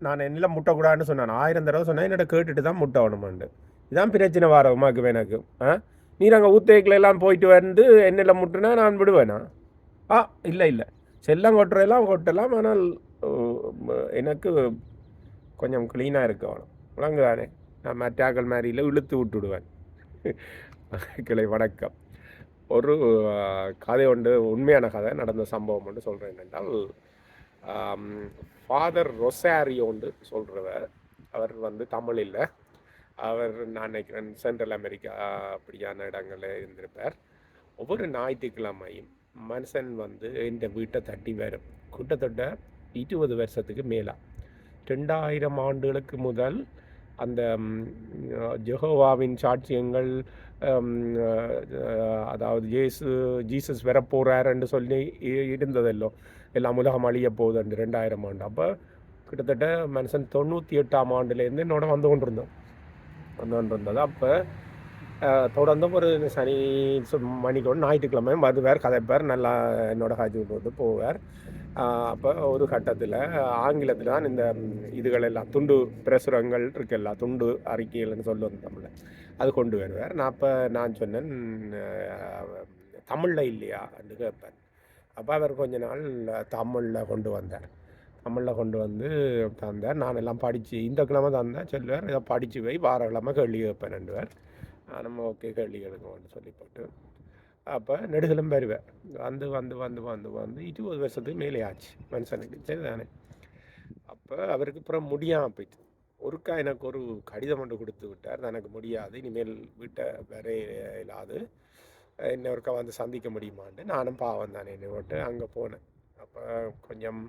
நான் என்னில் முட்டக்கூடாதுன்னு சொன்னேன் 1000 தடவை சொன்னேன் என்னோட கேட்டுட்டு தான் முட்டை வேணுமாண்டு. இதான் பிரச்சனை வர உமாக்கு எனக்கு. நீர் அங்கே ஊத்தேக்கில் எல்லாம் போயிட்டு வந்து என்னில் முட்டுனா நான் விடுவேனா? இல்லை இல்லை, செல்லம் கொட்டுறதெல்லாம் கொட்டலாம், ஆனால் எனக்கு கொஞ்சம் க்ளீனாக இருக்கணும் விளங்குதானே. நான் மற்றாக்கள் மாதிரியில் இழுத்து விட்டுடுவேன். கிளை வணக்கம். ஒரு கதை ஒன்று, உண்மையான கதை, நடந்த சம்பவம் ஒன்று சொல்கிறேன். என்னென்றால் ஃபாதர் ரொசாரியோன்னு சொல்கிறவர், அவர் வந்து தமிழ் இல்லை, அவர் நான் நினைக்கிறேன் சென்ட்ரல் அமெரிக்கா அப்படியான இடங்களில் இருந்திருப்பார். ஒவ்வொரு ஞாயிற்றுக்கிழமையும் மனுஷன் வந்து இந்த வீட்டை தட்டி வரும். கிட்டத்தட்ட 20 வருஷத்துக்கு மேலே, 2000 ஆண்டுகளுக்கு முதல் அந்த ஜெகோவாவின் சாட்சியங்கள், அதாவது ஜீசஸ் வரப்போகிறாருன்னு சொல்லி இருந்ததல்லோ, எல்லாம் உலகம் அழிய போகுது 2000 ஆண்டு. அப்போ கிட்டத்தட்ட மனுஷன் 98ஆம் ஆண்டுலேருந்து என்னோட வந்து கொண்டிருந்தது. அப்போ தொடர்ந்து ஒரு சனி மணிக்கொண்டு ஞாயிற்றுக்கிழமை வருவார், கதைப்பார், நல்லா என்னோட காய்ச்சி போட்டு போவார். அப்போ ஒரு கட்டத்தில் ஆங்கிலத்தில் தான் இந்த இதுகளெல்லாம் துண்டு பிரசுரங்கள் இருக்குல்ல, துண்டு அறிக்கைகள்னு சொல்லுவோம் தமிழில், அது கொண்டு வருவார். நான் சொன்னேன் தமிழில் இல்லையா என்று கேட்பேன். அப்போ அவர் கொஞ்ச நாள் தமிழில் கொண்டு வந்தார். தமிழில் கொண்டு வந்து தந்தார். நான் எல்லாம் படித்து இந்த கிழமை தந்தேன் சொல்லுவார், இதை படித்து போய் வார கிழமை கேள்வி கேட்பேன்னுவார். நம்ம ஓகே கேள்வி கேட்கணும்னு சொல்லி போட்டு அப்போ நெடுகளும் வருவேன். வந்து வந்து வந்து வந்து வந்து 20 வருஷத்துக்கு மேலே ஆச்சு மனுஷனுக்கு, சரி தானே. அப்போ அவருக்கு அப்புறம் முடியாமல் போயிட்டு ஒருக்கா எனக்கு ஒரு கடிதம் ஒன்று கொடுத்து விட்டார். எனக்கு முடியாது, இனிமேல் வீட்டை வர இல்லாது, என்ன ஒருக்கா வந்து சந்திக்க முடியுமான்னு. நானும் பாவம் தானே என்னை விட்டு அங்கே போனேன். அப்போ கொஞ்சம்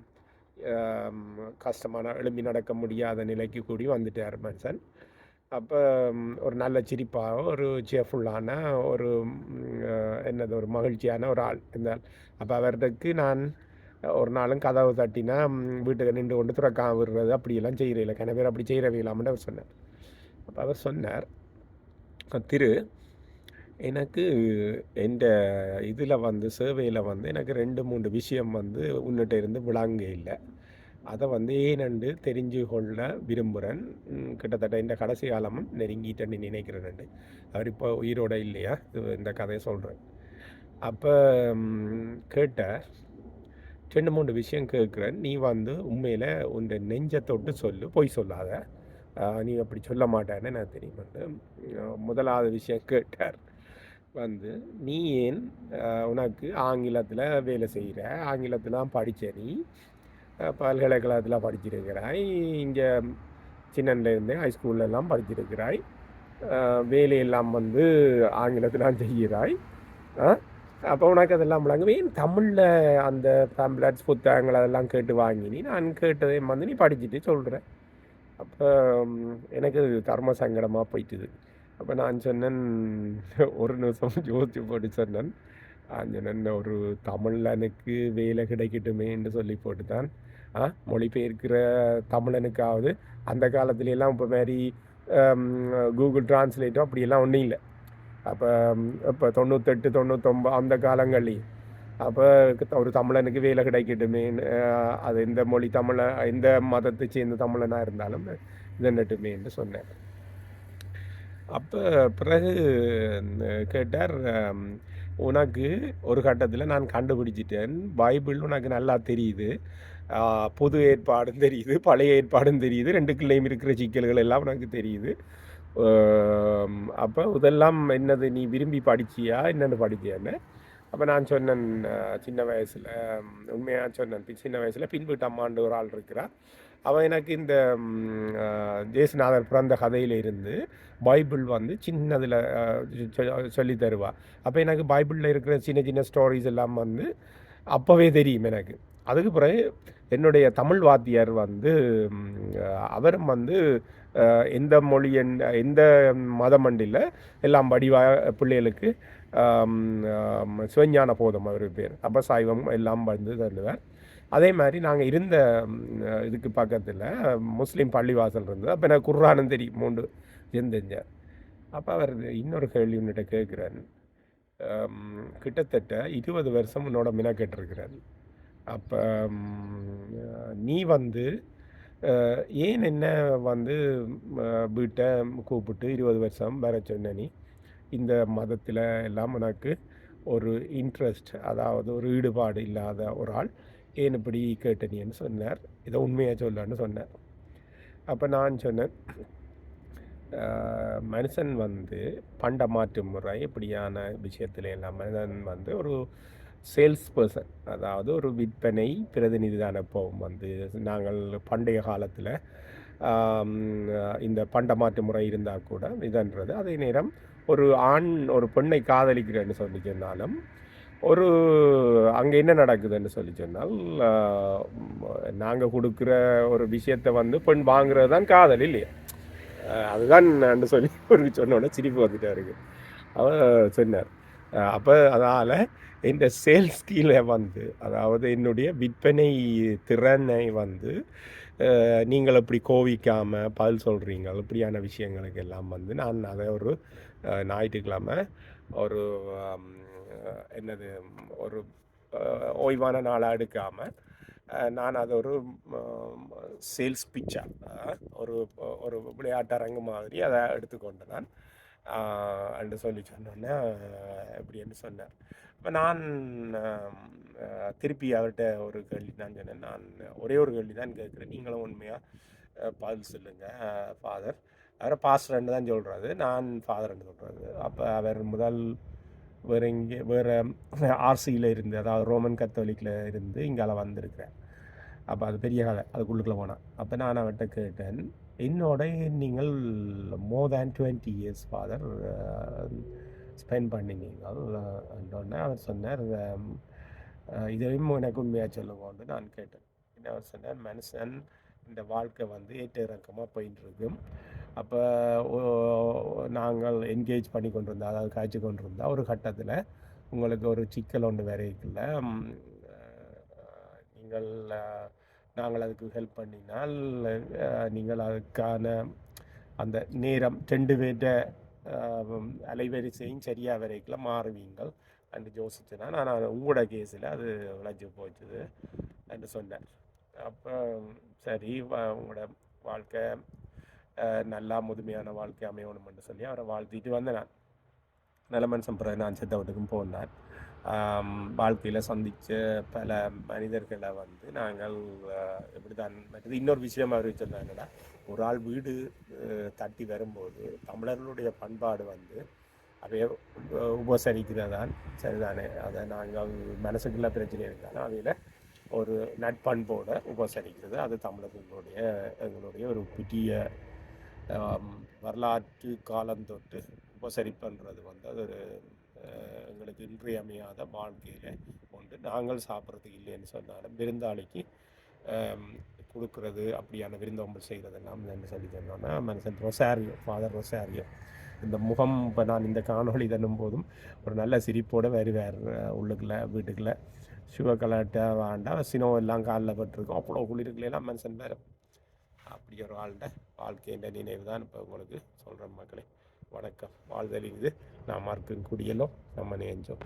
கஷ்டமான, எழும்பி நடக்க முடியாத நிலைக்கு கூடி வந்துட்டார் மனுஷன். அப்போ ஒரு நல்ல சிரிப்பாக, ஒரு சேர்ஃபுல்லான, ஒரு ஒரு மகிழ்ச்சியான ஒரு ஆள் இருந்தால். அப்போ அவருக்கு நான் ஒரு நாளும் கதவு தட்டினா வீட்டுக்கு நின்று கொண்டு துறக்காம விடுறது அப்படியெல்லாம் செய்கிறதில்லை, கன பேர் அப்படி செய்கிறவே இல்லாமன்னு அவர் சொன்னார். அப்போ அவர் சொன்னார், திரு, எனக்கு இந்த இதில் வந்து சேவையில் வந்து எனக்கு 2-3 விஷயம் வந்து உன்னிட்ட இருந்து விளங்க இல்லை. அதை வந்து ஏனென்று தெரிஞ்சு கொள்ள விரும்புகிறேன். கிட்டத்தட்ட இந்த கடைசி காலமும் நெருங்கிட்டேன்னு நினைக்கிறேன். அவர் இப்போ உயிரோட இல்லையா, இந்த கதையை சொல்கிறேன். அப்போ கேட்ட 2-3 விஷயம் கேட்குறேன். நீ வந்து உண்மையில் உன் நெஞ்சை தொட்டு சொல்லு, பொய் சொல்லாத, நீ அப்படி சொல்ல மாட்டேன்னு நான் தெரியுமாட்டு. முதலாவது விஷயம் கேட்டார் வந்து, நீ ஏன் உனக்கு ஆங்கிலத்தில் வேலை செய்கிற, ஆங்கிலத்தில் தான் படித்த, நீ பல்கலைக்கழகத்தில் படிச்சிருக்கிறாய், இங்கே சின்னன்லேருந்து ஹைஸ்கூல்லெல்லாம் படிச்சிருக்கிறாய், வேலையெல்லாம் வந்து ஆங்கிலத்தில் தான் செய்கிறாய். அப்போ உனக்கு அதெல்லாம் விளங்குவே, தமிழில் அந்த பேம்ப்ளெட்ஸ் புத்தகங்கள் அதெல்லாம் கேட்டு வாங்கினி, நான் கேட்டதை வந்து நீ படிச்சுட்டு சொல்கிறேன். அப்போ எனக்கு தர்ம சங்கடமாக போயிட்டுது. அப்போ நான் சொன்னேன், ஒரு நிமிஷம் யோசிச்சு போட்டு சொன்னேன், ஒரு தமிழனுக்கு வேலை கிடைக்கட்டுமேன்னு சொல்லி போட்டு தான் மொழிபெயர்க்கிற தமிழனுக்காவது, அந்த காலத்துலலாம் இப்போ மாதிரி கூகுள் டிரான்ஸ்லேட்டோ அப்படியெல்லாம் ஒன்றும் இல்லை. அப்போ இப்போ 98, 99 அந்த காலங்கள்லேயும் அப்போ ஒரு தமிழனுக்கு வேலை கிடைக்கட்டுமேன்னு, அது எந்த மொழி எந்த மதத்தை சேர்ந்த தமிழனாக இருந்தாலும் இதன்னட்டுமேன்னு சொன்னேன். அப்போ பிறகு கேட்டார், உனக்கு ஒரு கட்டத்தில் நான் கண்டுபிடிச்சிட்டேன், பைபிள் உனக்கு நல்லா தெரியுது, புது ஏற்பாடும் தெரியுது, பழைய ஏற்பாடும் தெரியுது, ரெண்டுக்குள்ளேயும் இருக்கிற சிக்கல்கள் எல்லாம் உனக்கு தெரியுது. அப்போ இதெல்லாம் என்னது, நீ விரும்பி படிச்சியா, என்னென்னு படிச்சியான்னு. அப்போ நான் சொன்னேன், சின்ன வயசில் உண்மையாக சொன்னேன், சின்ன வயசில் பின்வீட்டு அம்மாண்டு ஒரு ஆள் இருக்கிறார், அவன் எனக்கு இந்த ஜேசுநாதர் பிறந்த கதையில் இருந்து பைபிள் வந்து சின்னதில் சொல்லி தருவா. அப்போ எனக்கு பைபிளில் இருக்கிற சின்ன சின்ன ஸ்டோரிஸ் எல்லாம் வந்து அப்போவே தெரியும் எனக்கு. அதுக்கு பிறகு என்னுடைய தமிழ் வாத்தியார் வந்து அவரும் வந்து எந்த மொழி எந்த மதமண்டில் எல்லாம் வடிவாக பிள்ளைகளுக்கு சிவஞான போதம் அவர் பேர், அப்போ சைவம் எல்லாம் வந்து தருவார். அதே மாதிரி நாங்கள் இருந்த இதுக்கு பக்கத்தில் முஸ்லீம் பள்ளிவாசல் இருந்தது. அப்போ எனக்கு குர்ஆனும் தெரியும், 3 தெரிஞ்சார். அப்போ அவர் இன்னொரு கேள்வி உன்னிட்ட கேட்குறாரு, கிட்டத்தட்ட 20 வருஷம் உன்னோட மின கேட்டிருக்கிறார். அப்போ நீ வந்து ஏன் என்ன வந்து வீட்டை கூப்பிட்டு 20 வருஷம் வர சொன்ன நீ இந்த மதத்தில் எல்லாம் உனக்கு ஒரு இன்ட்ரெஸ்ட், அதாவது ஒரு ஈடுபாடு இல்லாத ஒரு ஆள் ஏன் இப்படி கேட்டனின்னு சொன்னார். இதை உண்மையாக சொல்லன்னு சொன்னார். அப்போ நான் சொன்னேன், மனுஷன் வந்து பண்ட மாற்று முறை இப்படியான விஷயத்துல எல்லாம் மனிதன் வந்து ஒரு சேல்ஸ் பர்சன், அதாவது ஒரு விற்பனை பிரதிநிதி தானே. எப்போவும் வந்து நாங்கள் பண்டைய காலத்தில் இந்த பண்ட மாற்று முறை இருந்தால் கூட இதுன்றது, அதே நேரம் ஒரு ஆண் ஒரு பெண்ணை காதலிக்கிறேன்னு சொல்லி சொன்னாலும் ஒரு அங்கே என்ன நடக்குதுன்னு சொல்லி சொன்னால், நாங்கள் கொடுக்குற ஒரு விஷயத்தை வந்து பெண் வாங்குறது தான் காதல் இல்லையா? அதுதான் சொல்லி ஒரு சொன்னோட சிரிப்பு வந்துட்டா இருக்கு. அவர் சொன்னார். அப்போ அதனால் இந்த சேல்ஸ் கீழே வந்து, அதாவது என்னுடைய விற்பனை திறனை வந்து நீங்கள் இப்படி கோவிக்காமல் பதில் சொல்கிறீங்க இப்படியான விஷயங்களுக்கு எல்லாம் வந்து நான் அதை ஒரு ஞாயிற்றுக்கிழமை ஒரு என்னது ஒரு ஓய்வான நாளாக எடுக்காமல் நான் அதை ஒரு சேல்ஸ் பிச்சாக ஒரு ஒரு விளையாட்டரங்கு மாதிரி அதை எடுத்துக்கொண்டு நான் என்று சொல்லி சொன்னோன்னே எப்படின்னு சொன்னார். இப்போ நான் திருப்பி அவர்கிட்ட ஒரு கேள்வி நான் சொன்னேன். நான் ஒரே ஒரு கேள்வி தான் கேட்குறேன், நீங்களும் உண்மையாக பதில் சொல்லுங்கள் ஃபாதர். அவரை பாஸ்டர்ன்னு தான் சொல்கிறாரு, நான் ஃபாதர்ன்னு சொல்கிறது. அப்போ அவர் முதல் வேறு ஆர்சியில் இருந்து, அதாவது ரோமன் கத்தோலிக்கில் இருந்து இங்கால வந்திருக்கிறேன். அப்போ அது பெரிய கதை, அதுக்குள்ளுக்குள்ளே போனான். அப்போ நான் அவர்கிட்ட கேட்டேன், என்னோட நீங்கள் மோர் தேன் 20 இயர்ஸ் ஃபாதர் ஸ்பெண்ட் பண்ணினீங்கன்னொன்னே அவர் சொன்னார், இதையும் எனக்கு உண்மையாக சொல்லுவோன்னு நான் கேட்டேன். என்ன அவர் சொன்னார், மனுஷன் இந்த வாழ்க்கை வந்து ஏற்ற இறக்கமாக போயின்னு இருக்கும். அப்போ நாங்கள் என்கேஜ் பண்ணி கொண்டு இருந்தால், அதாவது காய்ச்சி கொண்டு இருந்தால் ஒரு கட்டத்தில் உங்களுக்கு ஒரு சிக்கல் ஒன்று வரைக்குள்ள நீங்கள் நாங்கள் அதுக்கு ஹெல்ப் பண்ணினால் நீங்கள் அதுக்கான அந்த நேரம் 2 பேர்ட அலைவரிசையும் சரியாக வரைக்குள்ள மாறுவீங்கள் என்று யோசிச்சுனா, நான் உங்களோட கேஸில் அது விளைச்சி போச்சுது என்று சொன்னேன். அப்போ சரி, உங்களோட வாழ்க்கை நல்லா முதுமையான வாழ்க்கை அமையணும்னு சொல்லி அவரை வாழ்த்திட்டு வந்தேன். நான் நல்ல மனுஷன் பிறகு நான் சித்தவட்டுக்கும் போனேன். வாழ்க்கையில் சந்தித்த பல மனிதர்களை வந்து நாங்கள் எப்படி தான் மற்றது இன்னொரு விஷயம் அவர் சொன்னாங்கடா, ஒரு ஆள் வீடு தட்டி வரும்போது தமிழர்களுடைய பண்பாடு வந்து அவைய உபசரிக்கிறதான் சரிதானே. அதை நாங்கள் மனசுக்குள்ள பிரச்சனை இருந்தாலும் அவையில் ஒரு நட்பண்போடு உபசரிக்கிறது அது தமிழர்களுடைய எங்களுடைய ஒரு புதிய வரலாற்று காலந்தொட்டு உபசரிப்புன்றது வந்து அது ஒரு எங்களுக்கு இன்றியமையாத வாழ்க்கையில் கொண்டு நாங்கள் சாப்பிட்றதுக்கு இல்லைன்னு சொன்னாலும் விருந்தாளிக்கு கொடுக்குறது அப்படியான விருந்தோம்பல் செய்கிறதெல்லாம் என்ன சொல்லி சொன்னோன்னா மனுஷன் ரொசாரியோ, ஃபாதர் ரொசாரியோ இந்த முகம் இப்போ நான் இந்த காணொளி தண்ணும் போதும் ஒரு நல்ல சிரிப்போடு வேறு உள்ளுக்குள்ளே வீட்டுக்குள்ளே சுகர் கலர்ட்ட வேண்டாம் சினோ எல்லாம் காலில் பட்டிருக்கோம், அவ்வளோ குளிருக்குலாம் மனுஷன் வேறு. அப்படி ஒரு வாழ்கிட்ட வாழ்க்கையின் நினைவு தான் இப்போ உங்களுக்கு சொல்கிறேன் மக்களே. வணக்கம். வாழ்தல் இது நாம் மார்க்கும் குடியலோ நம்ம நேஞ்சோம்.